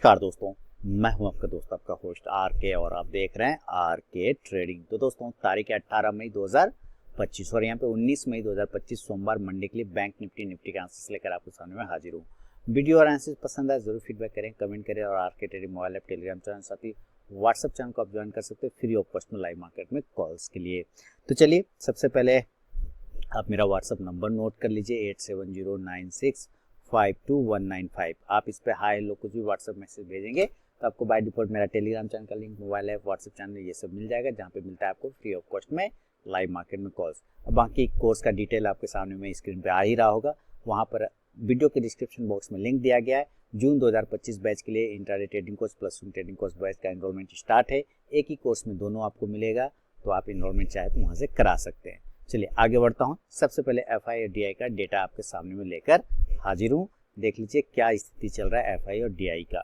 नमस्कार दोस्तों, मैं हूं आपका दोस्त आपका होस्ट आर के और आप देख रहे हैं आर के ट्रेडिंग। तो दोस्तों तारीख है 18 मई 2025 और यहाँ पे 19 मई 2025 सोमवार मंडे के लिए बैंक निफ्टी के आंसर्स लेकर आपके सामने में हाजिर हूँ। वीडियो और आंसर्स पसंद आए जरूर फीडबैक करें, कमेंट करें और आर के trading mobile app, Telegram channel, साथ ही व्हाट्सएप चैनल को आप ज्वाइन कर सकते हैं फ्री ऑफ कॉस्ट में लाइव मार्केट में कॉल्स के लिए। तो चलिए सबसे पहले आप मेरा व्हाट्सएप नंबर नोट कर लीजिए 8709652195। आप इस पे हाई हेलो कुछ भी व्हाट्सएप मैसेज भेजेंगे तो आपको बाय डिफॉल्ट मेरा टेलीग्राम चैनल का link, mobile app, WhatsApp channel ये सब मिल जाएगा, जहाँ पे मिलता है आपको फ्री ऑफ कॉस्ट में लाइव मार्केट में कॉल्स। अब बाकी कोर्स का डिटेल आपके सामने में स्क्रीन पे आ ही रहा होगा, वहाँ पर वीडियो के डिस्क्रिप्शन बॉक्स में लिंक दिया गया है। जून 2025 बैच के लिए intraday trading course plus swing trading course batch का एनरोलमेंट स्टार्ट है। एक ही कोर्स में दोनों आपको मिलेगा, तो आप एनरोलमेंट चाहे तो वहाँ से करा सकते हैं। चलिए आगे बढ़ता हूँ। सबसे पहले एफआई और डीआई का डेटा आपके सामने में लेकर हाजिर हूँ। देख लीजिए क्या स्थिति चल रहा है एफआई और डीआई का।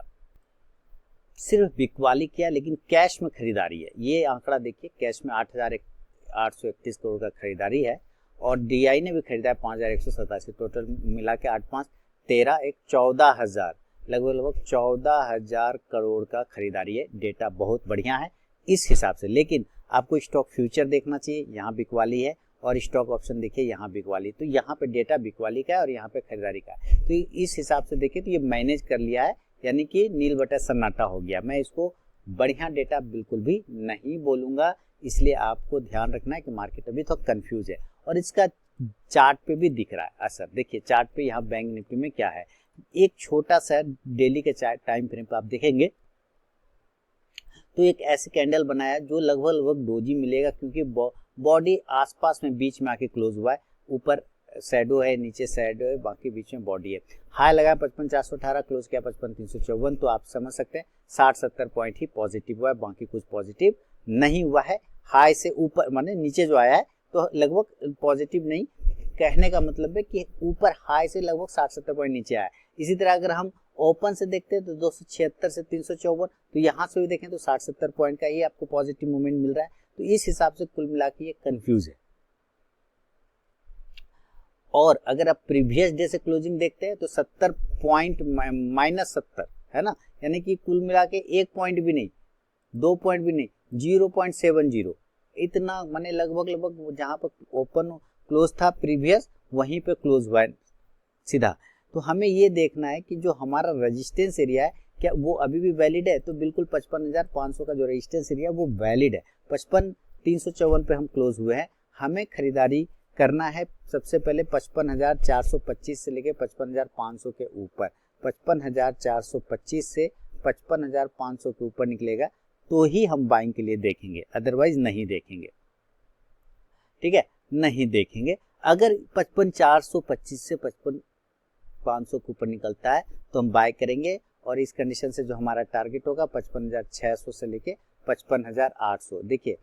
सिर्फ बिकवाली किया लेकिन कैश में खरीदारी है, ये आंकड़ा देखिए, कैश में 8,831 करोड़ का खरीदारी है और डीआई ने भी खरीदा है 5,187, टोटल मिला के 8 5 13 1 14,000, लगभग 14,000 करोड़ का खरीदारी है। डेटा बहुत बढ़िया है इस हिसाब से, लेकिन आपको स्टॉक फ्यूचर देखना चाहिए, यहाँ बिकवाली है और स्टॉक ऑप्शन देखिए यहाँ बिकवाली, तो यहाँ पे डेटा बिकवाली का है और यहाँ पे खरीदारी का है। तो इस हिसाब से देखिए तो ये मैनेज कर लिया है, यानी कि नील बटा सन्नाटा हो गया। मैं इसको बढ़िया डेटा बिल्कुल भी नहीं बोलूंगा, इसलिए आपको ध्यान रखना है कि मार्केट अभी तो कंफ्यूज है और इसका चार्ट पे भी दिख रहा है असर। देखिए चार्ट पे यहाँ बैंक निफ्टी में क्या है, एक छोटा सा डेली के टाइम फ्रेम पे आप देखेंगे तो एक ऐसे कैंडल बनाया जो लगभग डोजी मिलेगा, क्योंकि बॉडी आसपास में बीच में आके क्लोज हुआ है, ऊपर शैडो है, नीचे शैडो है, बाकी बीच में बॉडी है। हाई लगाया 55,418, क्लोज किया 55,354, तो आप समझ सकते हैं 60-70 पॉइंट ही पॉजिटिव हुआ है, बाकी कुछ पॉजिटिव नहीं हुआ है। हाई से ऊपर माने नीचे जो आया है तो लगभग पॉजिटिव नहीं, कहने का मतलब है कि ऊपर हाई से लगभग 60-70 पॉइंट नीचे आया है। इसी तरह अगर हम ओपन से देखते हैं तो 276 से 354, तो यहाँ से भी देखें तो 60-70 पॉइंट का ही आपको पॉजिटिव मूवमेंट मिल रहा है। तो इस हिसाब से कुल मिला के ये कंफ्यूज है। और अगर आप प्रीवियस डे से क्लोजिंग देखते हैं तो 70 पॉइंट -70 है ना, यानी कि कुल मिला के 1 पॉइंट भी नहीं, 2 पॉइंट भी नहीं, 0.70, इतना माने लगभग जहां पर ओपन क्लोज था प्रीवियस वहीं पे क्लोज हुआ है सीधा। तो हमें ये देखना है कि जो हमारा रेजिस्टेंस एरिया है क्या वो अभी भी वैलिड है, तो बिल्कुल 55,500 का जो रेजिस्टेंस एरिया है वो वैलिड है। 55,354 पे हम क्लोज हुए हैं, हमें खरीदारी करना है सबसे पहले 55,425 से लेके 55,500 के ऊपर। 55,425 से 55,500 के ऊपर निकलेगा तो ही हम बाइंग के लिए देखेंगे, अदरवाइज नहीं देखेंगे। ठीक है, नहीं देखेंगे। अगर 55,425 से 55,500 के ऊपर निकलता है तो हम बाय करेंगे, और इस कंडीशन से जो हमारा टारगेट होगा 55,600 से लेके 55,800। देखिए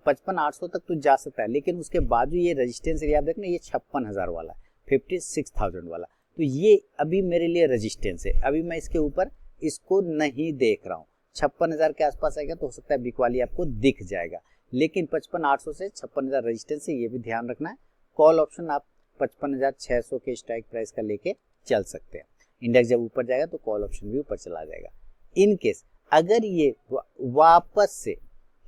55,800 तक तो जा सकता है, लेकिन उसके बाद जो ये रेजिस्टेंस एरिया देखना, ये 56,000 वाला, 56,000 वाला, तो ये अभी मेरे लिए रेजिस्टेंस है। अभी मैं इसके ऊपर इसको नहीं देख रहा हूँ। 56,000 के आसपास आएगा तो हो सकता है बिकवाली आपको दिख जाएगा, लेकिन 55,800 से 56,000 रेजिस्टेंस है, ये भी ध्यान रखना है। कॉल ऑप्शन आप 55,600 के स्ट्राइक प्राइस का लेके चल सकते हैं। इंडेक्स जब ऊपर जाएगा तो कॉल ऑप्शन भी ऊपर चला जाएगा। इन केस अगर ये वापस से,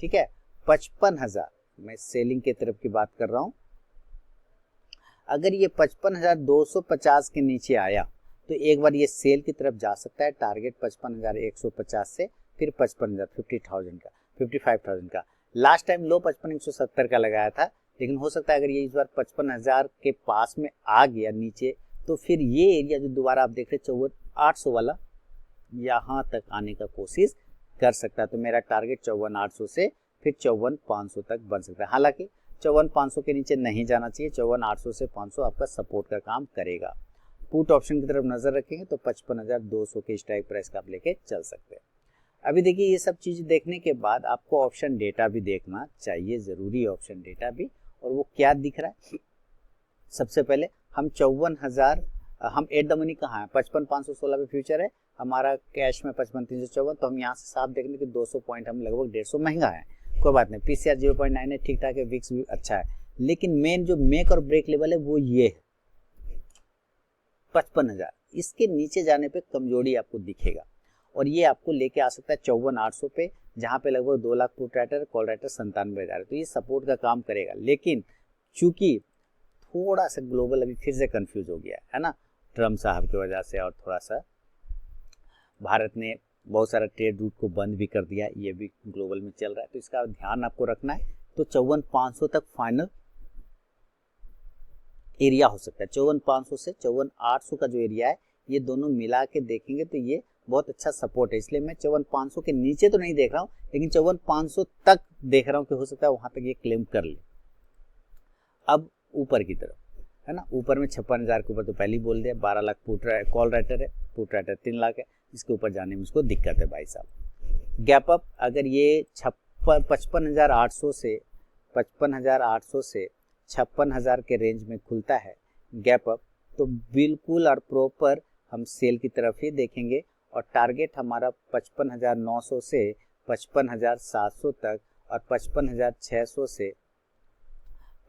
ठीक है, 55,000, मैं सेलिंग के तरफ की बात कर रहा हूं, अगर ये 55,250 के नीचे आया तो एक बार ये सेल की तरफ जा सकता है। टारगेट 55,150 से फिर 55,000 का। लास्ट टाइम लो 55,170 का लगाया था, लेकिन हो सकता है अगर ये इस बार 55,000 के पास में आ गया नीचे तो फिर ये एरिया जो दोबारा आप देख रहे 54,800 वाला, यहाँ तक आने का कोशिश कर सकता है। तो मेरा टारगेट 54,800 से फिर 54,500 तक बन सकता है। हालांकि 54,500 के नीचे नहीं जाना चाहिए, 54,800 से 500 आपका सपोर्ट का काम करेगा। पुट ऑप्शन की तरफ नजर रखेंगे तो 55,200 के स्ट्राइक प्राइस का आप लेके चल सकते हैं। अभी देखिए ये सब चीज देखने के बाद आपको ऑप्शन डेटा भी देखना चाहिए, जरूरी ऑप्शन डेटा भी। और वो क्या दिख रहा है, सबसे पहले हम 54,000, हम एट द मनी कहाँ है, 55,516 पे फ्यूचर है, हमारा कैश में 55,354, तो हम यहाँ से साफ देख लें कि 200 पॉइंट हम लगभग 150 महंगा है, कोई बात नहीं। पीसीआर 0.9 है, ठीक ठाक है, विक्स भी अच्छा है, लेकिन मेन जो मेक और ब्रेक लेवल है वो ये है 55,000, इसके नीचे जाने पे कमजोरी आपको दिखेगा। और ये आपको लेके आ सकता है 54,800 पे, जहाँ पे लगभग 2 lakh put writer, call writer 97,000। तो ये सपोर्ट का काम करेगा, लेकिन चूंकि थोड़ा सा ग्लोबल अभी फिर से कंफ्यूज हो गया है ना, ट्रम्प साहब की वजह से, और थोड़ा सा भारत ने बहुत सारा ट्रेड रूट को बंद भी कर दिया, ये भी ग्लोबल में चल रहा है, तो इसका ध्यान आपको रखना है। तो 54,500 तक फाइनल एरिया हो सकता है। 54,500 से 54,800 का जो एरिया है, ये दोनों मिला के देखेंगे तो ये बहुत अच्छा सपोर्ट है, इसलिए मैं 54,500 के नीचे तो नहीं देख रहा हूँ, लेकिन 54,500 तक देख रहा हूँ कि हो सकता है वहां तक ये क्लेम कर ले। अब ऊपर की तरफ है ना, ऊपर में 56,000 के ऊपर तो पहले ही बोल दिया, 12 लाख कॉल राइटर है, पुट राइटर 3 लाख है, इसके ऊपर जाने में इसको दिक्कत है भाई साहब। गैप अप अगर ये 55,800 से 56,000 के रेंज में खुलता है गैप अप, तो बिल्कुल और प्रॉपर हम सेल की तरफ ही देखेंगे, और टारगेट हमारा 55,900 से 55,700 तक, और 55,600 से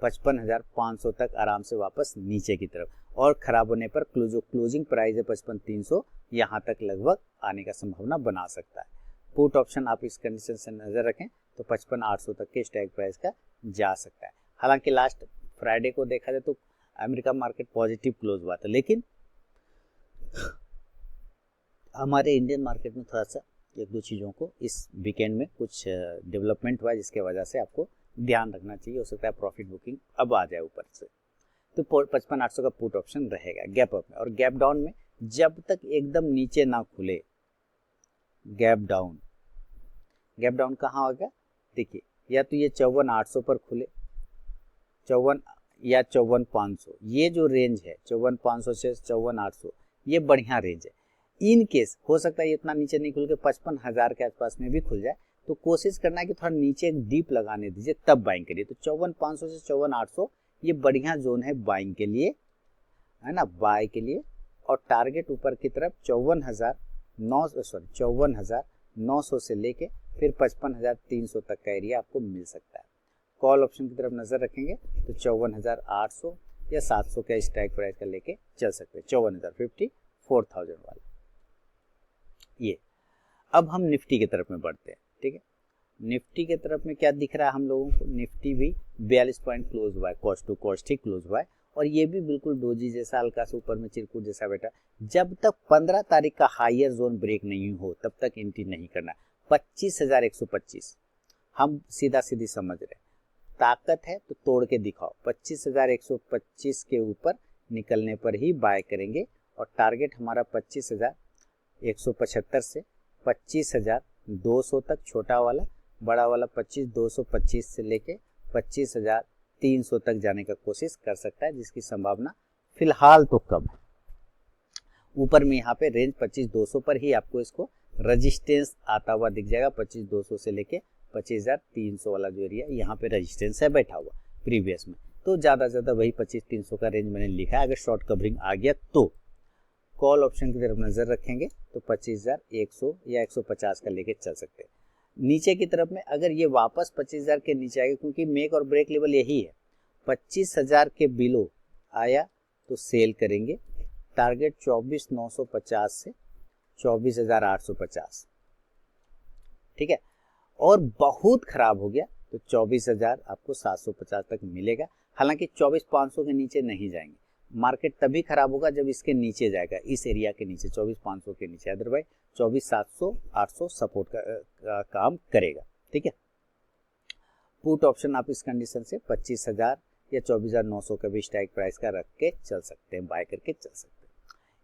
55,500 तक आराम से वापस नीचे की तरफ, और खराब होने पर क्लोजिंग प्राइस है 55,300, यहाँ तक लगभग आने का संभावना बना सकता है। पुट ऑप्शन आप इस कंडीशन से नजर रखें तो 55,800 तक के स्ट्राइक प्राइस का जा सकता है। हालांकि लास्ट फ्राइडे को देखा जाए तो अमेरिका मार्केट पॉजिटिव क्लोज हुआ था, लेकिन हमारे इंडियन मार्केट में थोड़ा सा एक दो चीज़ों को इस वीकेंड में कुछ डेवलपमेंट हुआ, जिसके वजह से आपको ध्यान रखना चाहिए, हो सकता है प्रॉफिट बुकिंग अब आ जाए ऊपर से। तो 55,800 का पुट ऑप्शन रहेगा गैप अप में। और गैप डाउन में जब तक एकदम नीचे ना खुले, गैप डाउन कहाँ होगा देखिए, या तो ये 54,800 पर खुले, 54 या 54,500, ये जो रेंज है 54,500 से 54,800, ये बढ़िया रेंज है। इन केस हो सकता है ये इतना नीचे नहीं खुल के 55,000 के आसपास में भी खुल जाए, तो कोशिश करना है कि थोड़ा नीचे एक डीप लगाने दीजिए, तब बाइंग करिए। तो 54,500 से 54,800 ये बढ़िया जोन है बाइंग के लिए, है ना, बाय के लिए। और टारगेट ऊपर की तरफ 54,900 से लेके फिर 55,300 तक का एरिया आपको मिल सकता है। कॉल ऑप्शन की तरफ नजर रखेंगे तो 54,800 या 700 का स्ट्राइक प्राइस का लेके चल सकते हैं, 54,050 4,000 वाला ये। अब हम निफ्टी की तरफ में बढ़ते हैं, ठीक है। निफ्टी के तरफ में क्या दिख रहा है हम लोगों को, निफ्टी भी 42 पॉइंट क्लोज हुआ है, कॉस्ट टू कॉस्ट ही क्लोज हुआ है, और ये भी बिल्कुल डोजी जैसा हल्का सा ऊपर में चिरकुट जैसा बैठा। जब तक 15 तारीख का हायर जोन ब्रेक नहीं हो तब तक एंट्री नहीं करना। 25,125 हम सीधा सीधी समझ रहे, ताकत है तो तोड़ के दिखाओ। 25,125 के ऊपर निकलने पर ही बाय करेंगे, और टारगेट हमारा 25,175 से 25,200 तक छोटा वाला, बड़ा वाला 25,225 से लेके 25,300 तक जाने का कोशिश कर सकता है, जिसकी संभावना फिलहाल तो कम है। ऊपर में यहाँ पे रेंज 25,200 पर ही आपको इसको रेजिस्टेंस आता हुआ दिख जाएगा। 25,200 से लेके 25,300 वाला जो एरिया यहाँ पे रेजिस्टेंस है बैठा हुआ प्रीवियस में, तो ज़्यादा से ज़्यादा वही 25,300 का रेंज मैंने लिखा है। अगर शॉर्ट कवरिंग आ गया तो कॉल ऑप्शन की तरफ नजर रखेंगे तो 25,100 या 150 का लेके चल सकते हैं। नीचे की तरफ में अगर ये वापस 25,000 के नीचे आएगा, क्योंकि मेक और ब्रेक लेवल यही है, 25,000 के बिलो आया तो सेल करेंगे। टारगेट 24,950 से 24,850, ठीक है। और बहुत खराब हो गया तो 24,000 आपको 750 तक मिलेगा। हालांकि 24,500 के नीचे नहीं जाएंगे, मार्केट तभी खराब होगा जब इसके नीचे जाएगा, इस एरिया के नीचे 24,500 के नीचे, अदरवाइज 24,700-800 सपोर्ट का काम करेगा, ठीक है। पुट ऑप्शन आप इस कंडीशन से 25,000 या 24,900 का भी स्ट्राइक प्राइस का रख के चल सकते हैं, बाय करके चल सकते हैं।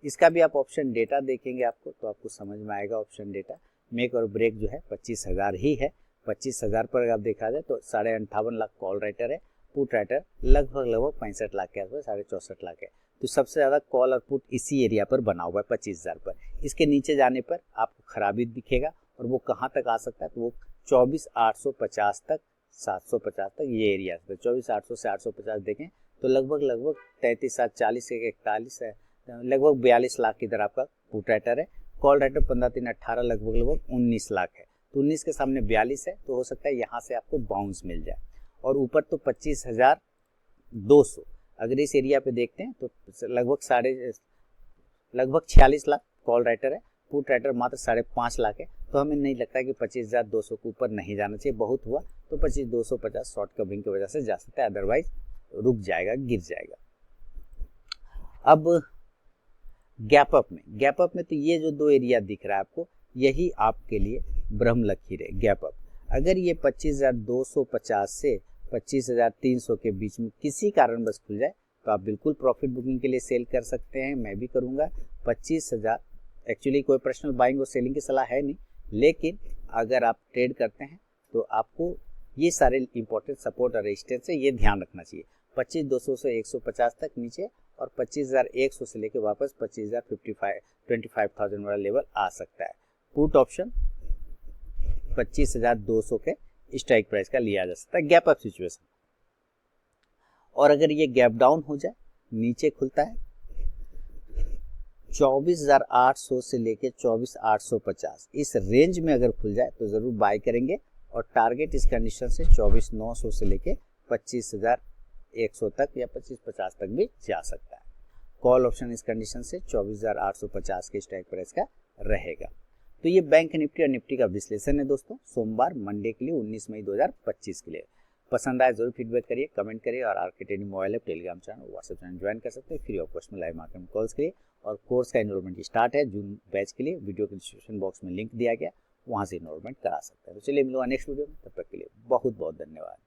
इसका भी आप ऑप्शन डेटा देखेंगे आपको तो आपको समझ में आएगा। ऑप्शन डेटा मेक और ब्रेक जो है 25,000 ही है। 25,000 पर अगर आप देखा जाए तो 58.5 लाख कॉल राइटर है, पुट राइटर लगभग 65 लाख के आसपास, 64.5 लाख है। तो सबसे ज़्यादा कॉल और पुट इसी एरिया पर बना हुआ है 25,000 पर। इसके नीचे जाने पर आपको खराबी दिखेगा, और वो कहाँ तक आ सकता है तो वो 24,850 तक, 750 तक ये एरिया है। 24,800 से 850 देखें तो लगभग 33,740 से 41 है, लगभग 42 लाख इधर आपका पुट राइटर है। कॉल राइटर 15,318 लगभग 19 लाख है। तो 19 के सामने 42 है, तो हो सकता है यहाँ से आपको बाउंस मिल जाए। और ऊपर तो 25,200 अगर इस एरिया पे देखते हैं तो लगभग 46 लाख कॉल राइटर है, पुट राइटर मात्र 5.5 लाख है, तो हमें नहीं लगता कि 25,200 के ऊपर नहीं जाना चाहिए। बहुत हुआ तो 25,250 शॉर्ट कवरिंग की वजह से जा सकता है, अदरवाइज रुक जाएगा, गिर जाएगा। अब गैप अप में तो ये जो 2 एरिया दिख रहा है आपको, यही आपके लिए ब्रह्म लकीर है। गैप अप अगर ये 25,250 से 25,300 के बीच में किसी कारणवश खुल जाए तो आप बिल्कुल प्रॉफिट बुकिंग के लिए सेल कर सकते हैं, मैं भी करूंगा। 25,000 एक्चुअली कोई पर्सनल बाइंग और सेलिंग की सलाह है नहीं, लेकिन अगर आप ट्रेड करते हैं तो आपको ये सारे इंपॉर्टेंट सपोर्ट और रेजिस्टेंस है, ये ध्यान रखना चाहिए। 25,200 से 150 तक नीचे और 25,100 से लेकर वापस 25,000 वाला लेवल आ सकता है। पुट ऑप्शन 25,200 के स्ट्राइक प्राइस का लिया जा सकता है गैप अप सिचुएशन। और अगर ये गैप डाउन हो जाए, नीचे खुलता है 24,800 से लेके 24,850 इस रेंज में अगर खुल जाए तो जरूर बाय करेंगे, और टारगेट इस कंडीशन से 24,900 से लेके 25,100 तक या 25,50 तक भी जा सकता है। कॉल ऑप्शन इस कंडीशन से 24,850 के स्ट्राइक प्राइस का रहेगा। तो ये बैंक निफ्टी और निफ्टी का विश्लेषण है दोस्तों, सोमवार मंडे के लिए 19 मई 2025 के लिए। पसंद आए जरूर फीडबैक करिए, कमेंट करिए, और RK trading mobile app, Telegram channel, WhatsApp channel join कर सकते हैं फ्री ऑफ कॉस्ट में लाइव मार्केट में कॉल्स करिए। और कोर्स का एनरोलमेंट स्टार्ट है जून बैच के लिए, वीडियो के डिस्क्रिप्शन बॉक्स में लिंक दिया गया, वहाँ से एनरोलमेंट करा सकते हैं। तो चलिए मिलूंगा नेक्स्ट वीडियो में, तब तक के लिए बहुत बहुत धन्यवाद।